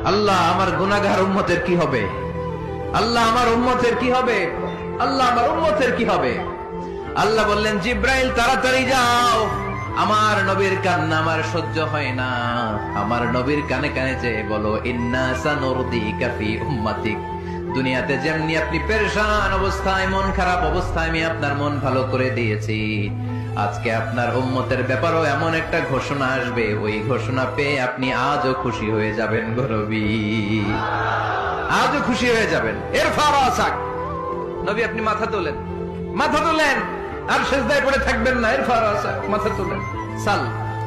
আল্লাহ আমার গুনাহগার উম্মতের কি হবে, আল্লাহ আমার উম্মতের কি হবে, আল্লাহ আমার উম্মতের কি হবে। আল্লাহ বললেন, জিব্রাইল তাড়াতাড়ি যাও, আমার নবীর কান্না আমার সহ্য হয় না। আমার নবীর কানে কানে যে বলো, ইন্না সানুরদিকা ফি উম্মাতিক, দুনিয়াতে যেমনি আপনি পেরেশান অবস্থায়, মন খারাপ অবস্থায় আমি আপনার মন ভালো করে দিয়েছি, আজকে আপনার উম্মতের ব্যাপারও এমন একটা ঘোষণা আসবে, ওই ঘোষণা পেয়ে আপনি আজও খুশি হয়ে যাবেন গো নবী, আজও খুশি হয়ে যাবেন। এর ফারাসাক, নবী আপনি মাথা তোলেন, মাথা তোলেন, আর সেজদায় পড়ে থাকবেন না। এর ফারাসাক, মাথা তোলেন। সাল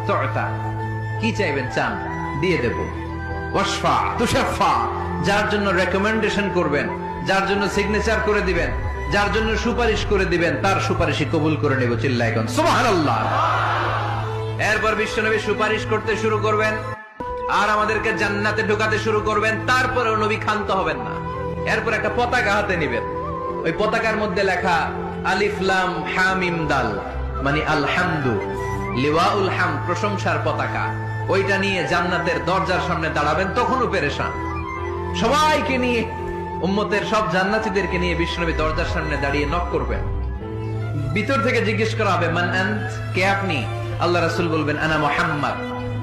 তুতা, কি চাইবেন চান, দিয়ে দেব। ওয়াশফা তুশাফা, যার জন্য রেকমেন্ডেশন করবেন, যার জন্য সিগনেচার করে দিবেন, যার জন্য সুপারিশ করে দিবেন, তার সুপারিশই কবুল করে নেব। চিল্লায় কোন সুবহানাল্লাহ। এরপর বিশ্বনবী সুপারিশ করতে শুরু করবেন আর আমাদেরকে জান্নাতে ঢোকাতে শুরু করবেন। তারপরেও নবী ক্ষান্ত হবেন না। এরপর একটা পতাকা হাতে নিবেন, ওই পতাকার মধ্যে লেখা আলিফ লাম হা মিম দাল, মানে আলহামদু, লিওয়াউল হাম, প্রশংসার পতাকা। ওইটা নিয়ে জান্নাতের দরজার সামনে দাঁড়াবেন। তখনও পেরেশান, সবাইকে নিয়ে, উম্মতের সব জান্নাতীদেরকে নিয়ে বিশ্বনবী দরজার সামনে দাঁড়িয়ে নক করবেন। ভিতর থেকে জিজ্ঞেস করা হবে, মান আনত, কে আপনি? আল্লাহ রাসূল বলবেন, আনা মুহাম্মদ।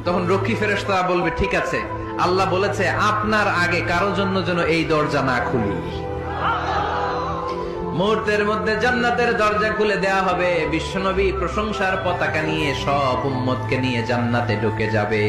তখন রক্ষী ফেরেশতা বলবে, ঠিক আছে, আল্লাহ বলেছে আপনার আগে কারো জন্য যেন এই দরজা না খুলি। মুহূর্তের মধ্যে জান্নাতের দরজা খুলে দেয়া হবে। বিশ্বনবী প্রশংসার পতাকা নিয়ে সব উম্মতকে নিয়ে জান্নাতে ঢুকে যাবে।